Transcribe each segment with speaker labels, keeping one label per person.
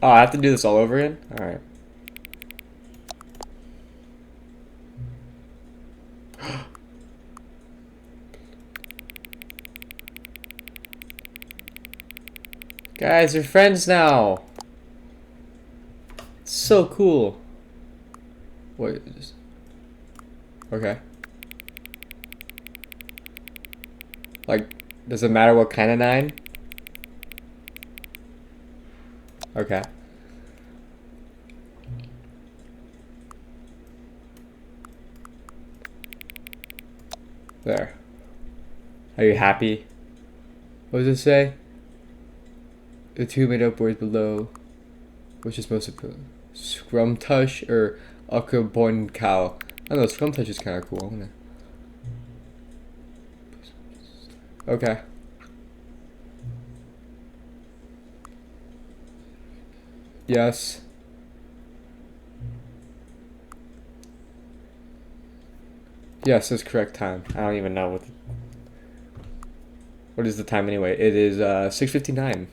Speaker 1: Oh, I have to do this all over again? Alright. Guys, we're friends now. It's so cool. Wait. Okay. Like, does it matter what kind of 9? Okay. There. Are you happy? What does it say? The 2 made up words below, which is most appealing. Scrumtush or Akabon cow. I don't know, Scrumtush is kind of cool, isn't it? Okay. Yes. Yes, it's correct time. I don't even know what is the time anyway. It is 6:59.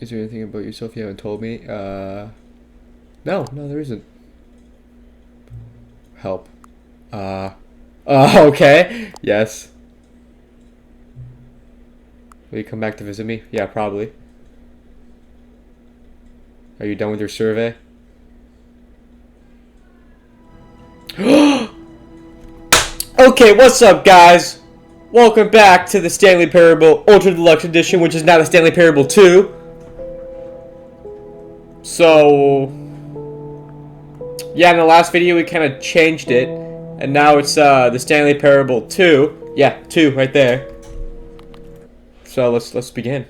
Speaker 1: Is there anything about yourself you haven't told me? No, there isn't. Help. Okay. Yes. Will you come back to visit me? Yeah, probably. Are you done with your survey? Okay, what's up, guys? Welcome back to the Stanley Parable Ultra Deluxe Edition, which is now the Stanley Parable 2. So, yeah, in the last video we kind of changed it, and now it's the Stanley Parable 2. Yeah, 2 right there. So let's begin.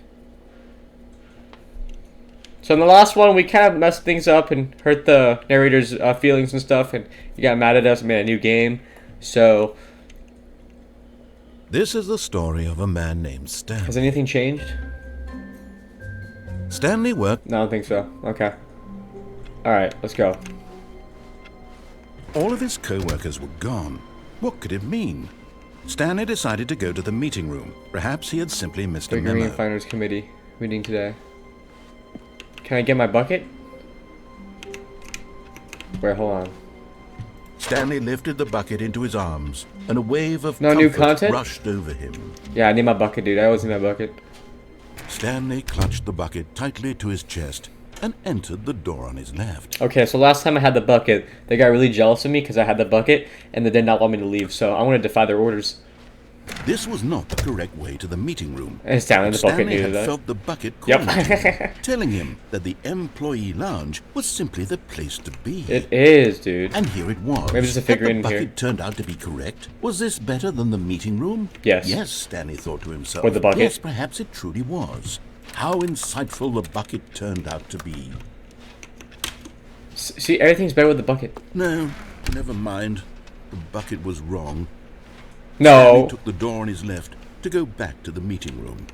Speaker 1: So in the last one, we kind of messed things up and hurt the narrator's feelings and stuff, and he got mad at us and made a new game. So,
Speaker 2: this is the story of a man named Stanley.
Speaker 1: Has anything changed?
Speaker 2: Stanley worked...
Speaker 1: No, I don't think so. Okay. Alright, let's go.
Speaker 2: All of his co-workers were gone. What could it mean? Stanley decided to go to the meeting room. Perhaps he had simply missed a memo.
Speaker 1: Green Finders Committee meeting today. Can I get my bucket? Wait, hold on.
Speaker 2: Stanley lifted the bucket into his arms, and a wave of
Speaker 1: No new
Speaker 2: comfort
Speaker 1: content?
Speaker 2: rushed over him.
Speaker 1: Yeah, I need my bucket, dude. I always need my bucket.
Speaker 2: Stanley clutched the bucket tightly to his chest and entered the door on his left.
Speaker 1: Okay, so last time I had the bucket, they got really jealous of me because I had the bucket, and they did not want me to leave, so I want to defy their orders.
Speaker 2: This was not the correct way to the meeting room.
Speaker 1: And Stanley, the bucket
Speaker 2: Stanley
Speaker 1: knew
Speaker 2: had
Speaker 1: that.
Speaker 2: felt the bucket calling
Speaker 1: Yep.
Speaker 2: to him, telling him that the employee lounge was simply the place to be.
Speaker 1: It is, dude.
Speaker 2: And here it was.
Speaker 1: Maybe there's a figurine
Speaker 2: Had the
Speaker 1: here.
Speaker 2: bucket turned out to be correct? Was this better than the meeting room?
Speaker 1: Yes.
Speaker 2: Yes, Stanley thought to himself.
Speaker 1: With the bucket?
Speaker 2: Yes, perhaps it truly was. How insightful the bucket turned out to be.
Speaker 1: See, everything's better with the bucket.
Speaker 2: No, never mind. The bucket was wrong.
Speaker 1: No.
Speaker 2: Stanley took the door on his left to go back to the meeting room.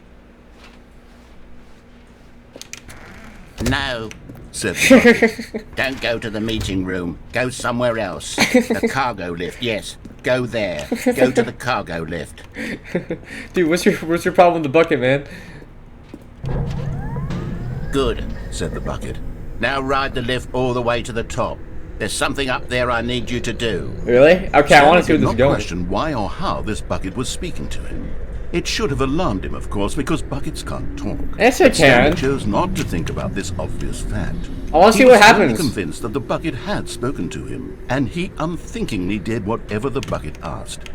Speaker 3: No,
Speaker 2: Said the bucket.
Speaker 3: don't go to the meeting room. Go somewhere else. The cargo lift, yes. Go there. Go to the cargo lift.
Speaker 1: Dude, what's your problem with the bucket, man?
Speaker 3: Good.
Speaker 2: Said the bucket.
Speaker 3: Now ride the lift all the way to the top. There's something up there I need you to do.
Speaker 1: Really? Okay, I want to see where
Speaker 2: Stanley
Speaker 1: this is
Speaker 2: did not
Speaker 1: going.
Speaker 2: question why or how this bucket was speaking to him. It should have alarmed him, of course, because buckets can't talk.
Speaker 1: Yes, it
Speaker 2: Stanley
Speaker 1: can.
Speaker 2: chose not to think about this obvious fact.
Speaker 1: I want to see
Speaker 2: He
Speaker 1: what
Speaker 2: was fully
Speaker 1: happens.
Speaker 2: convinced that the bucket had spoken to him, and he unthinkingly did whatever the bucket asked.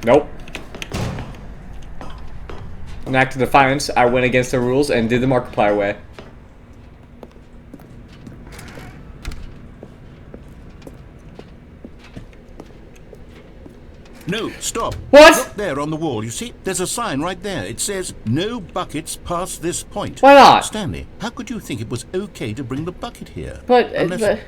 Speaker 1: Nope. In act of defiance, I went against the rules and did the Markiplier way.
Speaker 2: No, stop.
Speaker 1: What?
Speaker 2: Look there on the wall. You see, there's a sign right there. It says, no buckets past this point.
Speaker 1: Why not?
Speaker 2: Stanley, how could you think it was okay to bring the bucket here?
Speaker 1: But,
Speaker 2: Unless,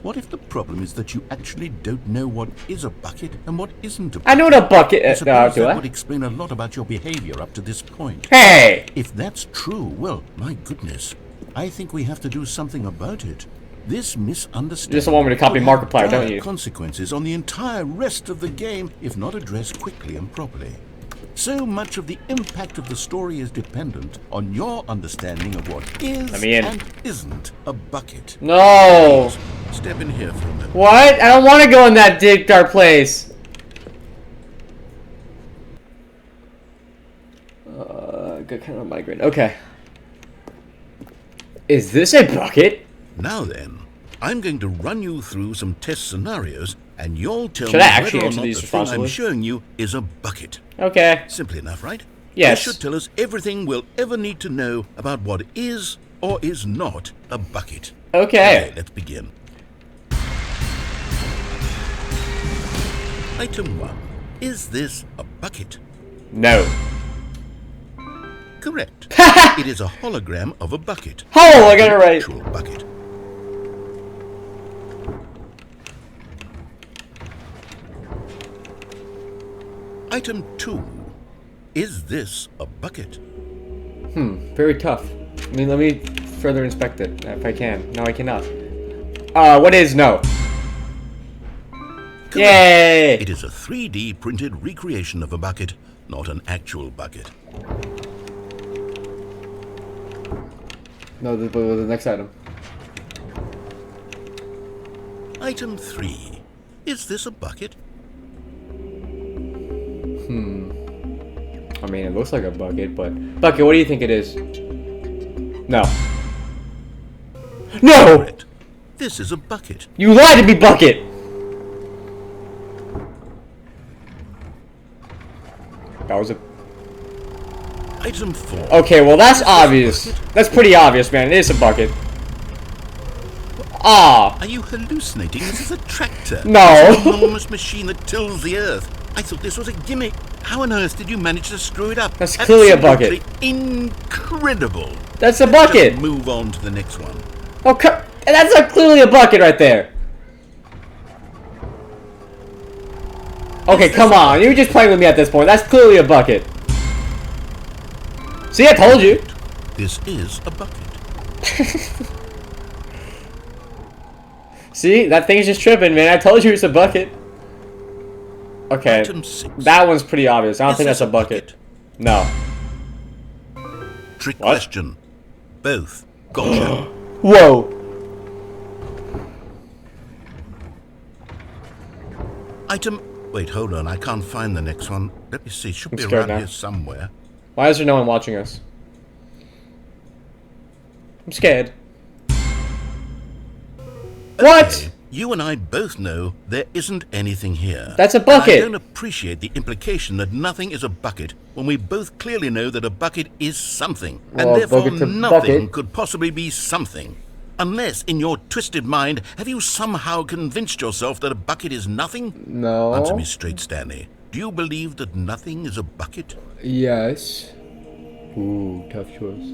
Speaker 2: what if the problem is that you actually don't know what is a bucket and what isn't a bucket?
Speaker 1: I know what a bucket
Speaker 2: I
Speaker 1: is.
Speaker 2: suppose
Speaker 1: Do
Speaker 2: that
Speaker 1: I?
Speaker 2: would explain a lot about your behavior up to this point.
Speaker 1: Hey!
Speaker 2: If that's true, well, my goodness, I think we have to do something about it. This misunderstanding
Speaker 1: You just want me to copy
Speaker 2: will have
Speaker 1: Markiplier, don't
Speaker 2: dire
Speaker 1: you?
Speaker 2: consequences on the entire rest of the game if not addressed quickly and properly. So much of the impact of the story is dependent on your understanding of what is
Speaker 1: Let me in.
Speaker 2: and isn't a bucket.
Speaker 1: No.
Speaker 2: Please, step in here for a minute.
Speaker 1: What? I don't want to go in that deep dark place. Got kind of a migraine. Okay. Is this a bucket?
Speaker 2: Now then, I'm going to run you through some test scenarios, and you'll tell
Speaker 1: Should
Speaker 2: me
Speaker 1: I actually
Speaker 2: whether or
Speaker 1: answer
Speaker 2: not
Speaker 1: these
Speaker 2: the thing I'm
Speaker 1: responsibly?
Speaker 2: showing you is a bucket.
Speaker 1: Okay.
Speaker 2: Simple enough, right?
Speaker 1: Yes.
Speaker 2: This should tell us everything we'll ever need to know about what is or is not a bucket.
Speaker 1: Okay.
Speaker 2: Let's begin. Item 1. Is this a bucket?
Speaker 1: No.
Speaker 2: Correct. It is a hologram of a bucket.
Speaker 1: Oh, I got it
Speaker 2: An
Speaker 1: right.
Speaker 2: actual bucket. Item 2. Is this a bucket?
Speaker 1: Very tough. I mean, let me further inspect it if I can. No, I cannot. What is no?
Speaker 2: Correct.
Speaker 1: Yay!
Speaker 2: It is a 3D printed recreation of a bucket, not an actual bucket.
Speaker 1: No, the next item.
Speaker 2: Item 3. Is this a bucket?
Speaker 1: I mean, it looks like a bucket, but... Bucket, what do you think it is? No. No!
Speaker 2: Correct. This is a bucket.
Speaker 1: You lied to me, Bucket! That was a...
Speaker 2: Item 4.
Speaker 1: Okay, well, that's obvious. That's pretty obvious, man. It is a bucket. Ah!
Speaker 2: Are you hallucinating? This is a tractor.
Speaker 1: No.
Speaker 2: It's an enormous machine that tills the earth. I thought this was a gimmick. How on earth did you manage to screw it up?
Speaker 1: That's clearly a bucket.
Speaker 2: Absolutely incredible.
Speaker 1: That's a bucket!
Speaker 2: Just move on to the next one.
Speaker 1: Oh, that's clearly a bucket right there. Okay, come on. You're just playing with me at this point. That's clearly a bucket. See, I told you.
Speaker 2: This is a bucket.
Speaker 1: See, that thing's just tripping, man. I told you it's a bucket. Okay,
Speaker 2: Item 6.
Speaker 1: that one's pretty obvious. I don't
Speaker 2: Is
Speaker 1: think
Speaker 2: this
Speaker 1: that's a bucket. No.
Speaker 2: Trick
Speaker 1: What?
Speaker 2: question. Both. Gotcha.
Speaker 1: Whoa.
Speaker 2: Item... Wait, hold on. I can't find the next one. Let me see. Should be
Speaker 1: scared
Speaker 2: around
Speaker 1: now.
Speaker 2: here somewhere.
Speaker 1: Why is there no one watching us? I'm scared. What?
Speaker 2: Okay, you and I both know there isn't anything here.
Speaker 1: That's a
Speaker 2: And I
Speaker 1: bucket.
Speaker 2: don't appreciate the implication that nothing is a bucket when we both clearly know that a bucket is something.
Speaker 1: Well,
Speaker 2: And therefore
Speaker 1: bucket's a
Speaker 2: nothing
Speaker 1: bucket.
Speaker 2: could possibly be something. Unless, in your twisted mind, have you somehow convinced yourself that a bucket is nothing?
Speaker 1: No.
Speaker 2: Answer me straight, Stanley. Do you believe that nothing is a bucket?
Speaker 1: Yes. Ooh, tough choice.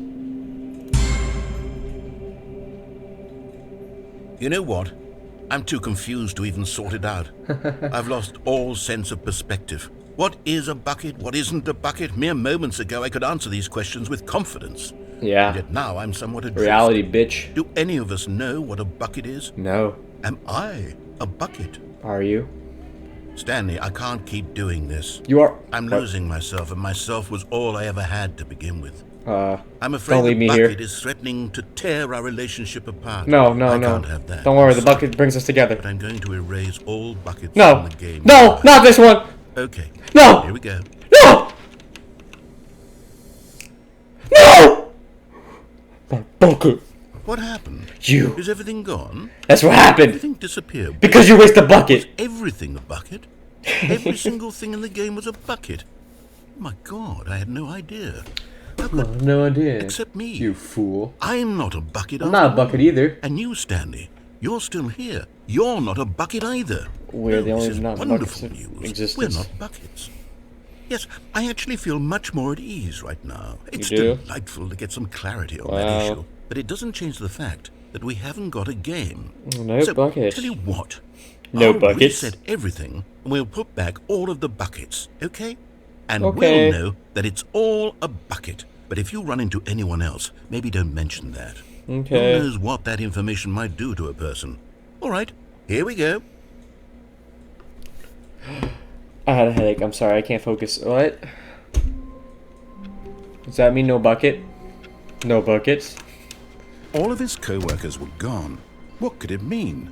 Speaker 2: You know what? I'm too confused to even sort it out. I've lost all sense of perspective. What is a bucket? What isn't a bucket? Mere moments ago I could answer these questions with confidence.
Speaker 1: Yeah.
Speaker 2: Yet now I'm somewhat adrift.
Speaker 1: Reality, bitch.
Speaker 2: Do any of us know what a bucket is?
Speaker 1: No.
Speaker 2: Am I a bucket?
Speaker 1: Are you?
Speaker 2: Stanley, I can't keep doing this.
Speaker 1: You are.
Speaker 2: I'm losing myself, and myself was all I ever had to begin with. I'm
Speaker 1: Don't
Speaker 2: afraid
Speaker 1: leave
Speaker 2: the
Speaker 1: me
Speaker 2: bucket
Speaker 1: here.
Speaker 2: is threatening to tear our relationship apart.
Speaker 1: No,
Speaker 2: I
Speaker 1: no.
Speaker 2: can't have that.
Speaker 1: Don't worry, the
Speaker 2: I'm sorry,
Speaker 1: bucket brings us together.
Speaker 2: But I'm going to erase all buckets
Speaker 1: No.
Speaker 2: from the game.
Speaker 1: No, not this one.
Speaker 2: Okay.
Speaker 1: No.
Speaker 2: Here we go.
Speaker 1: No. No. My bucket.
Speaker 2: What happened?
Speaker 1: You.
Speaker 2: Is everything gone?
Speaker 1: That's what happened.
Speaker 2: Everything disappeared.
Speaker 1: Because you waste the bucket.
Speaker 2: Everything a bucket? Every single thing in the game was a bucket. My God, I had no idea. How could
Speaker 1: No idea.
Speaker 2: except me?
Speaker 1: You fool.
Speaker 2: I'm not a bucket.
Speaker 1: I'm not a
Speaker 2: after all.
Speaker 1: bucket either.
Speaker 2: And you, Stanley, you're still here. You're not a bucket either.
Speaker 1: We're the
Speaker 2: this
Speaker 1: only
Speaker 2: is
Speaker 1: non-buckets
Speaker 2: wonderful
Speaker 1: in
Speaker 2: news.
Speaker 1: existence.
Speaker 2: We're not buckets. Yes, I actually feel much more at ease right now. It's
Speaker 1: do?
Speaker 2: delightful to get some clarity on that
Speaker 1: Wow.
Speaker 2: issue. But it doesn't change the fact that we haven't got a game.
Speaker 1: No
Speaker 2: so,
Speaker 1: buckets.
Speaker 2: tell you what.
Speaker 1: No
Speaker 2: I'll
Speaker 1: buckets.
Speaker 2: reset everything, and we'll put back all of the buckets, okay? And
Speaker 1: Okay.
Speaker 2: we'll know that it's all a bucket. But if you run into anyone else, maybe don't mention that.
Speaker 1: Okay.
Speaker 2: Who knows what that information might do to a person. All right, here we go.
Speaker 1: I had a headache. I'm sorry. I can't focus. What? Does that mean no bucket? No buckets?
Speaker 2: All of his co-workers were gone. What could it mean?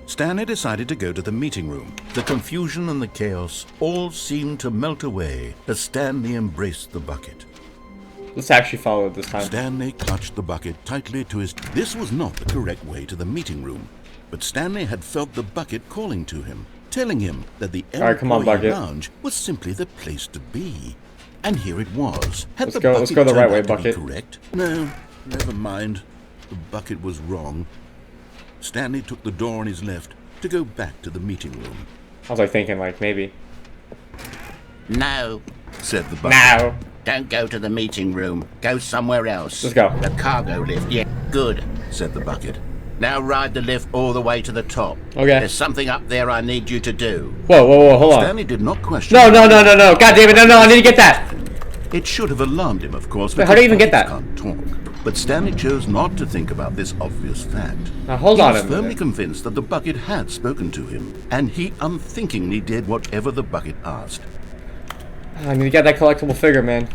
Speaker 2: Stanley decided to go to the meeting room. The confusion and the chaos all seemed to melt away as Stanley embraced the bucket.
Speaker 1: Let's actually follow it this time.
Speaker 2: Stanley clutched the bucket tightly to his... This was not the correct way to the meeting room, but Stanley had felt the bucket calling to him, telling him that the
Speaker 1: Alright, come on,
Speaker 2: employee
Speaker 1: bucket.
Speaker 2: lounge was simply the place to be. And here it was. Had
Speaker 1: Let's
Speaker 2: the
Speaker 1: go
Speaker 2: bucket
Speaker 1: the right
Speaker 2: turned
Speaker 1: way,
Speaker 2: out to be
Speaker 1: bucket.
Speaker 2: correct? No, never mind. The bucket was wrong. Stanley took the door on his left to go back to the meeting room.
Speaker 1: I was like thinking, like, maybe.
Speaker 3: No,
Speaker 2: Said the bucket.
Speaker 1: Now.
Speaker 3: don't go to the meeting room. Go somewhere else.
Speaker 1: Let's go.
Speaker 3: The cargo lift. Yeah, good.
Speaker 2: Said the bucket.
Speaker 3: Now ride the lift all the way to the top.
Speaker 1: Okay.
Speaker 3: There's something up there I need you to do.
Speaker 1: Whoa, hold on.
Speaker 2: Stanley did not question.
Speaker 1: No. God damn it, no, I need to get that.
Speaker 2: It should have alarmed him, of course.
Speaker 1: Wait, how do you even get
Speaker 2: buckets
Speaker 1: that?
Speaker 2: Can't talk. But Stanley chose not to think about this obvious fact.
Speaker 1: Now hold
Speaker 2: He
Speaker 1: on
Speaker 2: was
Speaker 1: a
Speaker 2: firmly
Speaker 1: minute.
Speaker 2: convinced that the bucket had spoken to him, and he unthinkingly did whatever the bucket asked.
Speaker 1: I need to get that collectible figure, man.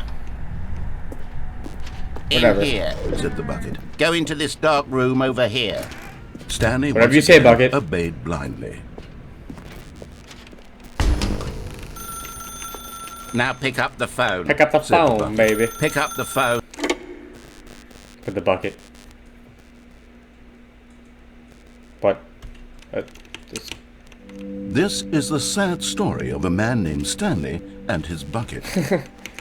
Speaker 1: Whatever.
Speaker 3: In here.
Speaker 2: Said the bucket.
Speaker 3: Go into this dark room over here.
Speaker 2: Stanley
Speaker 1: Whatever
Speaker 2: once
Speaker 1: you say,
Speaker 2: again
Speaker 1: bucket.
Speaker 2: obeyed blindly.
Speaker 3: Now pick up the phone.
Speaker 1: Pick up the
Speaker 2: Said the
Speaker 1: phone,
Speaker 2: bucket.
Speaker 1: baby.
Speaker 3: Pick up the phone.
Speaker 1: With the bucket. But, this,
Speaker 2: This is the sad story of a man named Stanley and his bucket.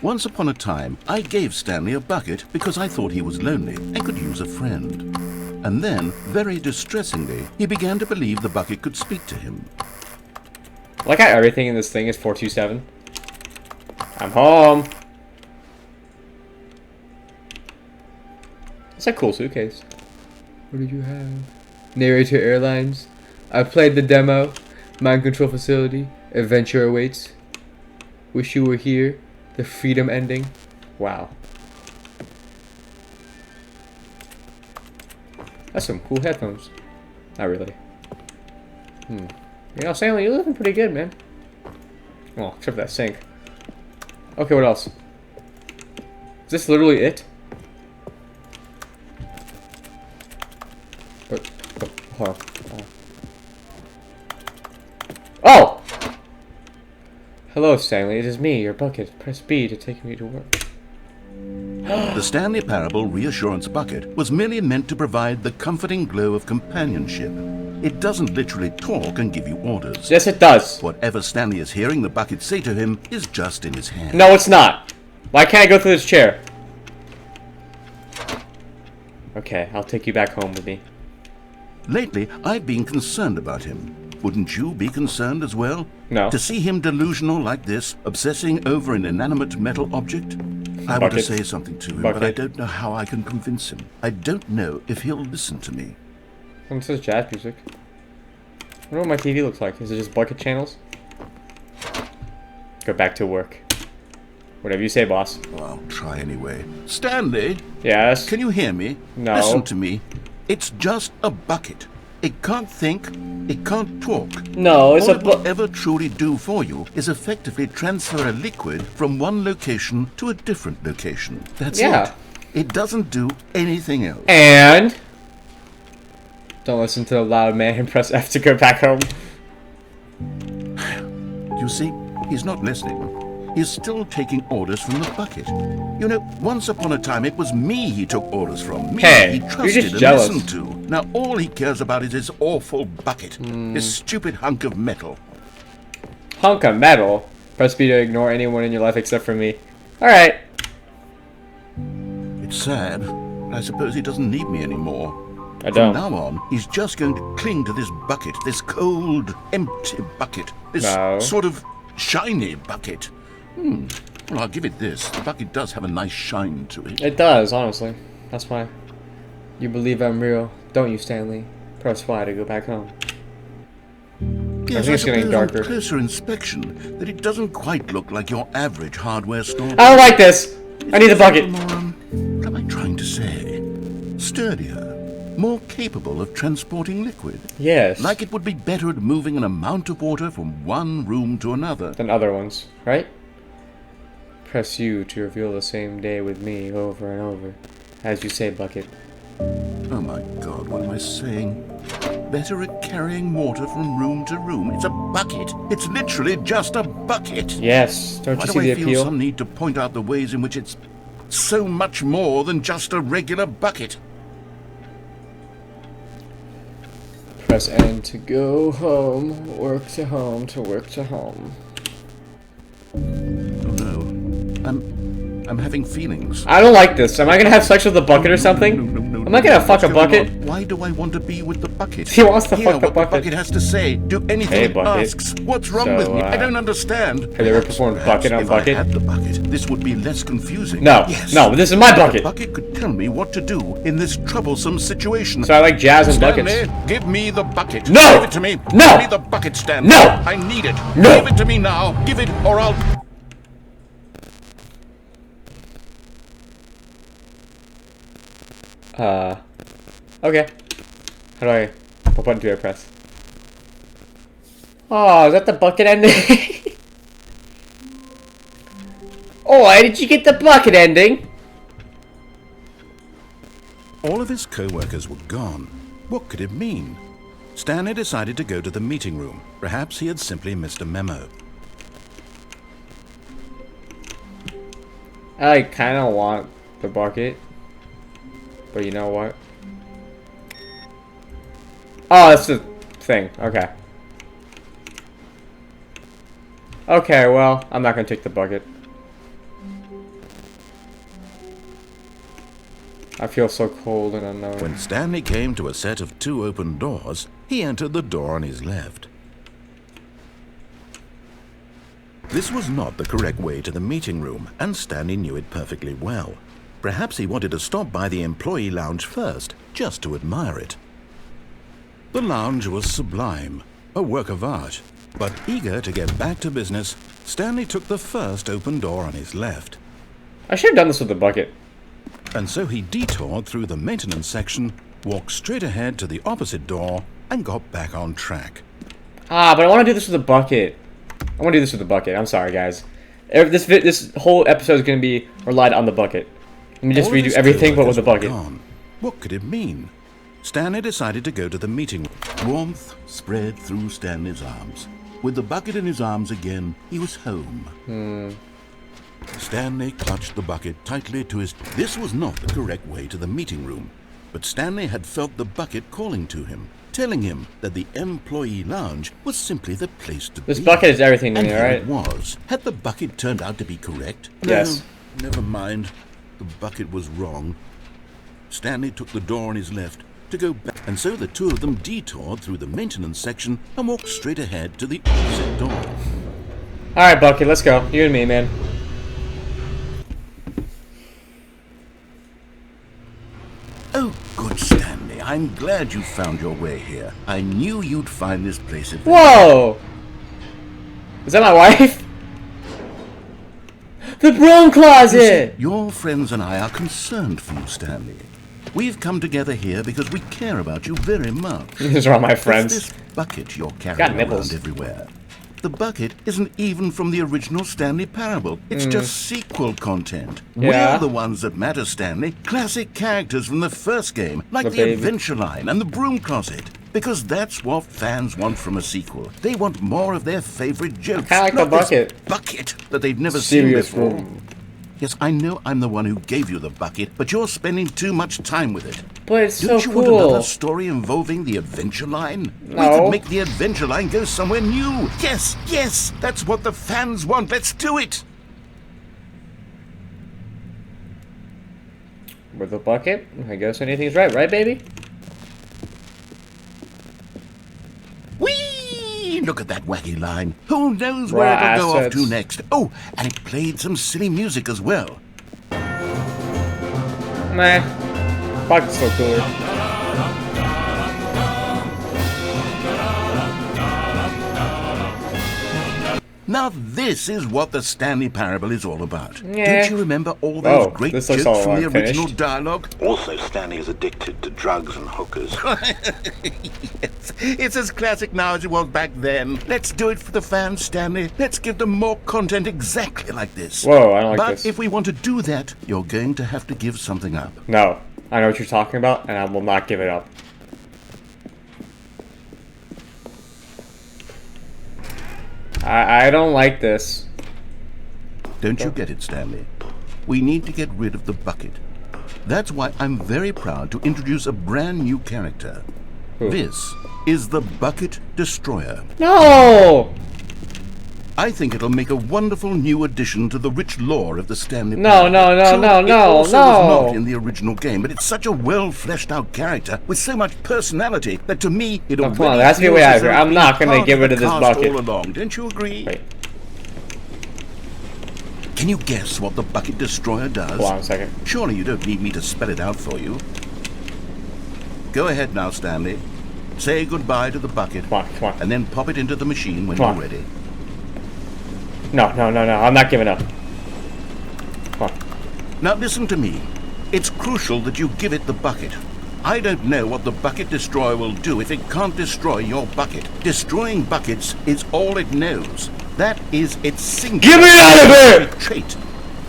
Speaker 2: Once upon a time, I gave Stanley a bucket because I thought he was lonely and could use a friend. And then, very distressingly, he began to believe the bucket could speak to him.
Speaker 1: like how everything in this thing is 427. I'm home. It's a cool suitcase. What did you have? Narrator Airlines. I played the demo. Mind control facility. Adventure awaits. Wish you were here. The freedom ending. Wow. That's some cool headphones. Not really. You know, Stanley, you're looking pretty good, man. Well, except for that sink. Okay, what else? Is this literally it? What? Oh, hold on. Oh! Hello, Stanley. It is me, your bucket. Press B to take me to work.
Speaker 2: The Stanley Parable Reassurance Bucket was merely meant to provide the comforting glow of companionship. It doesn't literally talk and give you orders.
Speaker 1: Yes, it does.
Speaker 2: Whatever Stanley is hearing the bucket say to him is just in his head.
Speaker 1: No, it's not. Why can't I go through this chair? Okay, I'll take you back home with me.
Speaker 2: Lately, I've been concerned about him. Wouldn't you be concerned as well?
Speaker 1: No.
Speaker 2: To see him delusional like this, obsessing over an inanimate metal object? I want to
Speaker 1: Bucket.
Speaker 2: say something to him, but I
Speaker 1: Bucket.
Speaker 2: don't know how I can convince him. I don't know if he'll listen to me.
Speaker 1: Oh, it says jazz music. I wonder what my TV looks like. Is it just bucket channels? Go back to work. Whatever you say, boss.
Speaker 2: Well, I'll try anyway. Stanley,
Speaker 1: Yes.
Speaker 2: can you hear me?
Speaker 1: No.
Speaker 2: Listen to me. It's just a bucket. It can't think. It can't talk.
Speaker 1: No, it's
Speaker 2: All
Speaker 1: a
Speaker 2: it will ever truly do for you is effectively transfer a liquid from one location to a different location. That's
Speaker 1: Yeah.
Speaker 2: it. It doesn't do anything else.
Speaker 1: And don't listen to the loud man and press F to go back home.
Speaker 2: You see, he's not listening. He's still taking orders from the bucket. You know, once upon a time it was me he took orders from. Me
Speaker 1: Hey,
Speaker 2: he
Speaker 1: you're
Speaker 2: trusted
Speaker 1: just
Speaker 2: and
Speaker 1: jealous.
Speaker 2: listened to. Now all he cares about is his awful bucket. This stupid hunk of metal.
Speaker 1: Hunk of metal. Press B to ignore anyone in your life except for me. Alright.
Speaker 2: It's sad, but I suppose he doesn't need me anymore.
Speaker 1: I
Speaker 2: From
Speaker 1: don't.
Speaker 2: now on, he's just going to cling to this bucket, this cold, empty bucket, this
Speaker 1: No.
Speaker 2: sort of shiny bucket. Well, I'll give it this. The bucket does have a nice shine to it.
Speaker 1: It does, honestly. That's why. You believe I'm real, don't you, Stanley? Press Y to go back home.
Speaker 2: Yes,
Speaker 1: think it's getting
Speaker 2: suppose on
Speaker 1: darker.
Speaker 2: closer inspection that it doesn't quite look like your average hardware store.
Speaker 1: I don't like this! I need the bucket!
Speaker 2: What am I trying to say? Sturdier, more capable of transporting liquid.
Speaker 1: Yes.
Speaker 2: Like it would be better at moving an amount of water from one room to another.
Speaker 1: Than other ones, right? Press U to reveal the same day with me over and over. As you say, Bucket.
Speaker 2: Oh my God, what am I saying? Better at carrying mortar from room to room. It's a bucket. It's literally just a bucket.
Speaker 1: Yes, don't
Speaker 2: Why
Speaker 1: you
Speaker 2: do
Speaker 1: see
Speaker 2: I
Speaker 1: the
Speaker 2: feel
Speaker 1: appeal?
Speaker 2: some need to point out the ways in which it's so much more than just a regular bucket?
Speaker 1: Press N to go home, work to home, to work to home.
Speaker 2: Oh no. I'm having feelings.
Speaker 1: I don't like this. Am I gonna have sex with the bucket or something?
Speaker 2: No,
Speaker 1: Am I gonna fuck a
Speaker 2: What's going
Speaker 1: bucket?
Speaker 2: on? Why do I want to be with the bucket?
Speaker 1: He wants to
Speaker 2: Hear
Speaker 1: fuck the
Speaker 2: what
Speaker 1: bucket.
Speaker 2: the bucket has to say. Do anything
Speaker 1: Hey,
Speaker 2: it
Speaker 1: bucket.
Speaker 2: asks. What's wrong
Speaker 1: So,
Speaker 2: with me? I don't understand.
Speaker 1: Have you ever performed bucket on
Speaker 2: if
Speaker 1: bucket?
Speaker 2: I had the bucket, this would be less confusing.
Speaker 1: No,
Speaker 2: Yes.
Speaker 1: no, this is my
Speaker 2: The
Speaker 1: bucket.
Speaker 2: bucket could tell me what to do in this troublesome situation.
Speaker 1: So I like jazz and buckets.
Speaker 2: Stanley, give me the bucket.
Speaker 1: No!
Speaker 2: Give it to me.
Speaker 1: No!
Speaker 2: Give me the bucket, Stanley.
Speaker 1: No!
Speaker 2: I need it.
Speaker 1: No!
Speaker 2: Give it to me now. Give it or I'll...
Speaker 1: Okay. How do I... What button do I press? Oh, is that the bucket ending? Oh, why did you get the bucket ending?
Speaker 2: All of his co-workers were gone. What could it mean? Stanley decided to go to the meeting room. Perhaps he had simply missed a memo.
Speaker 1: I kind of want the bucket. But you know what? Oh, that's the thing. Okay. Okay, well, I'm not gonna take the bucket. I feel so cold and unknown.
Speaker 2: When Stanley came to a set of 2 open doors, he entered the door on his left. This was not the correct way to the meeting room, and Stanley knew it perfectly well. Perhaps he wanted to stop by the employee lounge first, just to admire it. The lounge was sublime, a work of art. But eager to get back to business, Stanley took the first open door on his left.
Speaker 1: I should have done this with the bucket.
Speaker 2: And so he detoured through the maintenance section, walked straight ahead to the opposite door, and got back on track.
Speaker 1: Ah, but I want to do this with the bucket. I want to do this with the bucket. I'm sorry, guys. This whole episode is going to be relied on the bucket. Let me just
Speaker 2: All of
Speaker 1: redo
Speaker 2: his
Speaker 1: everything but with the
Speaker 2: co-workers were
Speaker 1: bucket.
Speaker 2: gone. What could it mean? Stanley decided to go to the meeting room. Warmth spread through Stanley's arms. With the bucket in his arms again, he was home. Stanley clutched the bucket tightly to his... This was not the correct way to the meeting room, but Stanley had felt the bucket calling to him, telling him that the employee lounge was simply the place to
Speaker 1: This
Speaker 2: be.
Speaker 1: bucket is everything to
Speaker 2: And
Speaker 1: me,
Speaker 2: here
Speaker 1: alright?
Speaker 2: it was. Had the bucket turned out to be correct?
Speaker 1: Yes.
Speaker 2: No, never mind. The bucket was wrong. Stanley took the door on his left to go back, and so the two of them detoured through the maintenance section and walked straight ahead to the opposite door.
Speaker 1: Alright, bucket, let's go. You and me, man.
Speaker 2: Oh, good Stanley. I'm glad you found your way here. I knew you'd find this place adventurous.
Speaker 1: Whoa! Is that my wife? The broom
Speaker 2: You see,
Speaker 1: closet!
Speaker 2: your friends and I are concerned for you, Stanley. We've come together here because we care about you very much.
Speaker 1: These are all my
Speaker 2: It's
Speaker 1: friends.
Speaker 2: this bucket you're
Speaker 1: Got
Speaker 2: carrying
Speaker 1: nipples.
Speaker 2: around everywhere. The bucket isn't even from the original Stanley parable. It's just sequel content.
Speaker 1: Yeah.
Speaker 2: We're the ones that matter, Stanley. Classic characters from the first game, like
Speaker 1: The
Speaker 2: the
Speaker 1: baby.
Speaker 2: Adventure Line and the Broom Closet. Because that's what fans want from a sequel. They want more of their favorite jokes.
Speaker 1: kinda like the
Speaker 2: not this
Speaker 1: bucket.
Speaker 2: bucket that they've never
Speaker 1: Serious
Speaker 2: seen before.
Speaker 1: room.
Speaker 2: Yes, I know I'm the one who gave you the bucket, but you're spending too much time with it.
Speaker 1: But it's so
Speaker 2: Don't you want another
Speaker 1: cool.
Speaker 2: story involving the Adventure Line? We
Speaker 1: No.
Speaker 2: could make the Adventure Line go somewhere new. Yes, yes, that's what the fans want. Let's do it.
Speaker 1: With the bucket, I guess anything's right, baby?
Speaker 2: Whee! Look at that wacky line. Who knows where
Speaker 1: Raw
Speaker 2: it'll go off
Speaker 1: assets.
Speaker 2: to next? Oh, and it played some silly music as well.
Speaker 1: Meh. Bucket's so cooler.
Speaker 2: Now this is what the Stanley Parable is all about.
Speaker 1: Yeah.
Speaker 2: Don't you remember all those
Speaker 1: Oh,
Speaker 2: great
Speaker 1: this looks
Speaker 2: jokes
Speaker 1: all
Speaker 2: from the
Speaker 1: unfinished.
Speaker 2: original dialogue?
Speaker 3: Also, Stanley is addicted to drugs and hookers.
Speaker 2: Yes, it's as classic now as it was back then. Let's do it for the fans, Stanley. Let's give them more content exactly like this.
Speaker 1: Whoa, I don't like
Speaker 2: But
Speaker 1: this.
Speaker 2: if we want to do that, you're going to have to give something up.
Speaker 1: No, I know what you're talking about, and I will not give it up. I don't like this.
Speaker 2: Don't you get it, Stanley? We need to get rid of the bucket. That's why I'm very proud to introduce a brand new character.
Speaker 1: Who?
Speaker 2: This is the Bucket Destroyer.
Speaker 1: No!
Speaker 2: I think it'll make a wonderful new addition to the rich lore of the Stanley
Speaker 1: No,
Speaker 2: Parable.
Speaker 1: no, no,
Speaker 2: True,
Speaker 1: no,
Speaker 2: it
Speaker 1: no,
Speaker 2: also
Speaker 1: no.
Speaker 2: was not in the original game, but it's such a well-fleshed-out character with so much personality that to me it
Speaker 1: No,
Speaker 2: already
Speaker 1: come on, there has to be a
Speaker 2: feels
Speaker 1: way out
Speaker 2: as
Speaker 1: of here.
Speaker 2: though
Speaker 1: I'm
Speaker 2: it's
Speaker 1: not gonna
Speaker 2: part
Speaker 1: get
Speaker 2: of
Speaker 1: rid
Speaker 2: the
Speaker 1: of this
Speaker 2: cast
Speaker 1: bucket.
Speaker 2: all along. Don't you agree?
Speaker 1: Wait,
Speaker 2: Can you guess what the Bucket Destroyer does?
Speaker 1: hold on a second.
Speaker 2: Surely you don't need me to spell it out for you. Go ahead now, Stanley. Say goodbye to the bucket.
Speaker 1: Come on, come on.
Speaker 2: And then pop it into the machine when
Speaker 1: Come
Speaker 2: you're
Speaker 1: on.
Speaker 2: ready.
Speaker 1: No, no, no, no, I'm not giving up. Come on.
Speaker 2: Now listen to me. It's crucial that you give it the bucket. I don't know what the Bucket Destroyer will do if it can't destroy your bucket. Destroying buckets is all it knows. That is its singular
Speaker 1: Get me out of here!
Speaker 2: trait.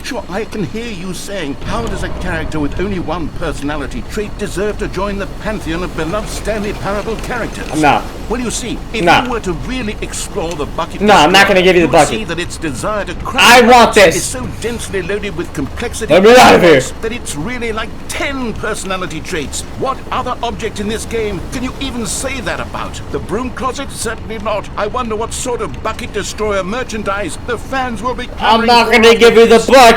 Speaker 2: Sure, I can hear you saying, how does a character with only one personality trait deserve to join the pantheon of beloved Stanley Parable characters?
Speaker 1: No.
Speaker 2: Well, you see, if
Speaker 1: No.
Speaker 2: you were to really explore the bucket,
Speaker 1: No, I'm not gonna give you the
Speaker 2: you'd
Speaker 1: bucket.
Speaker 2: see that its desire to crush
Speaker 1: I want
Speaker 2: buckets
Speaker 1: this.
Speaker 2: is so densely loaded with complexity
Speaker 1: Let me out of here.
Speaker 2: that it's really like 10 personality traits. What other object in this game can you even say that about? The broom closet? Certainly not. I wonder what sort of Bucket Destroyer merchandise the fans will be
Speaker 1: I'm
Speaker 2: clamoring
Speaker 1: not
Speaker 2: for
Speaker 1: gonna
Speaker 2: after
Speaker 1: give you the
Speaker 2: this.
Speaker 1: bucket!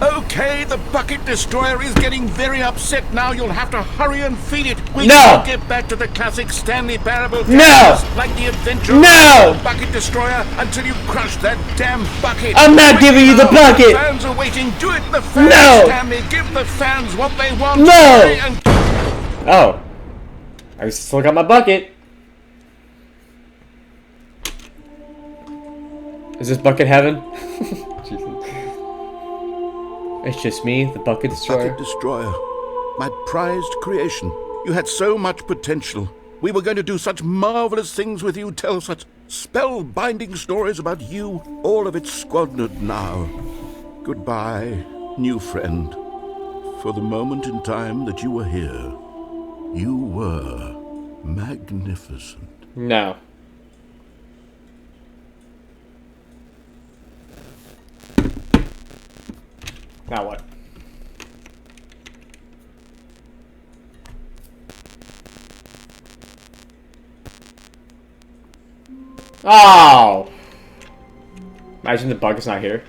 Speaker 2: Okay, the Bucket Destroyer is getting very upset now. You'll have to hurry and feed it. We
Speaker 1: No.
Speaker 2: can't get back to the classic Stanley Parable
Speaker 1: No.
Speaker 2: characters like the adventure
Speaker 1: No.
Speaker 2: of the Bucket Destroyer until you crush that damn bucket.
Speaker 1: I'm not
Speaker 2: Quick
Speaker 1: giving you the
Speaker 2: now.
Speaker 1: bucket.
Speaker 2: Fans are waiting. Do it, the fans.
Speaker 1: No.
Speaker 2: Stanley, give the fans what they want.
Speaker 1: No.
Speaker 2: Hurry and
Speaker 1: Oh. I still got my bucket. Is this bucket heaven? Jesus. It's just me, the bucket destroyer.
Speaker 2: Bucket Destroyer, my prized creation. You had so much potential. We were going to do such marvelous things with you, tell such spellbinding stories about you. All of it squandered now. Goodbye, new friend. For the moment in time that you were here, you were magnificent.
Speaker 1: No. Now what? Oh! Imagine the bucket's not here.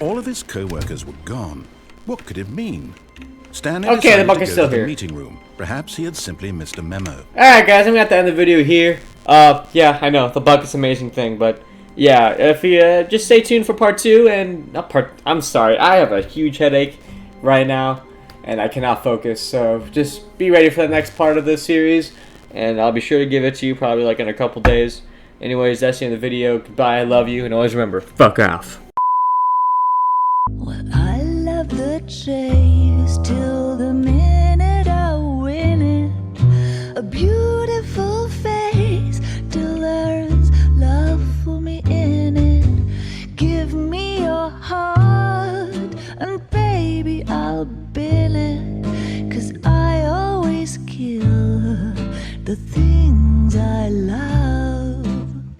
Speaker 2: All of his co-workers were gone. What could it mean? Stanley
Speaker 1: Okay, the
Speaker 2: decided
Speaker 1: bucket's
Speaker 2: to
Speaker 1: still
Speaker 2: go to
Speaker 1: here.
Speaker 2: the meeting room. Perhaps he had simply missed a memo.
Speaker 1: Alright guys, I'm gonna have to end the video here. Yeah, I know, the bucket's an amazing thing, but yeah, if you, just stay tuned for part 2, and, I'm sorry, I have a huge headache right now, and I cannot focus, so just be ready for the next part of this series, and I'll be sure to give it to you probably like in a couple days. Anyways, that's the end of the video. Goodbye, I love you, and always remember, fuck off.
Speaker 4: Well, I love the chase till the minute I win it. A beautiful face.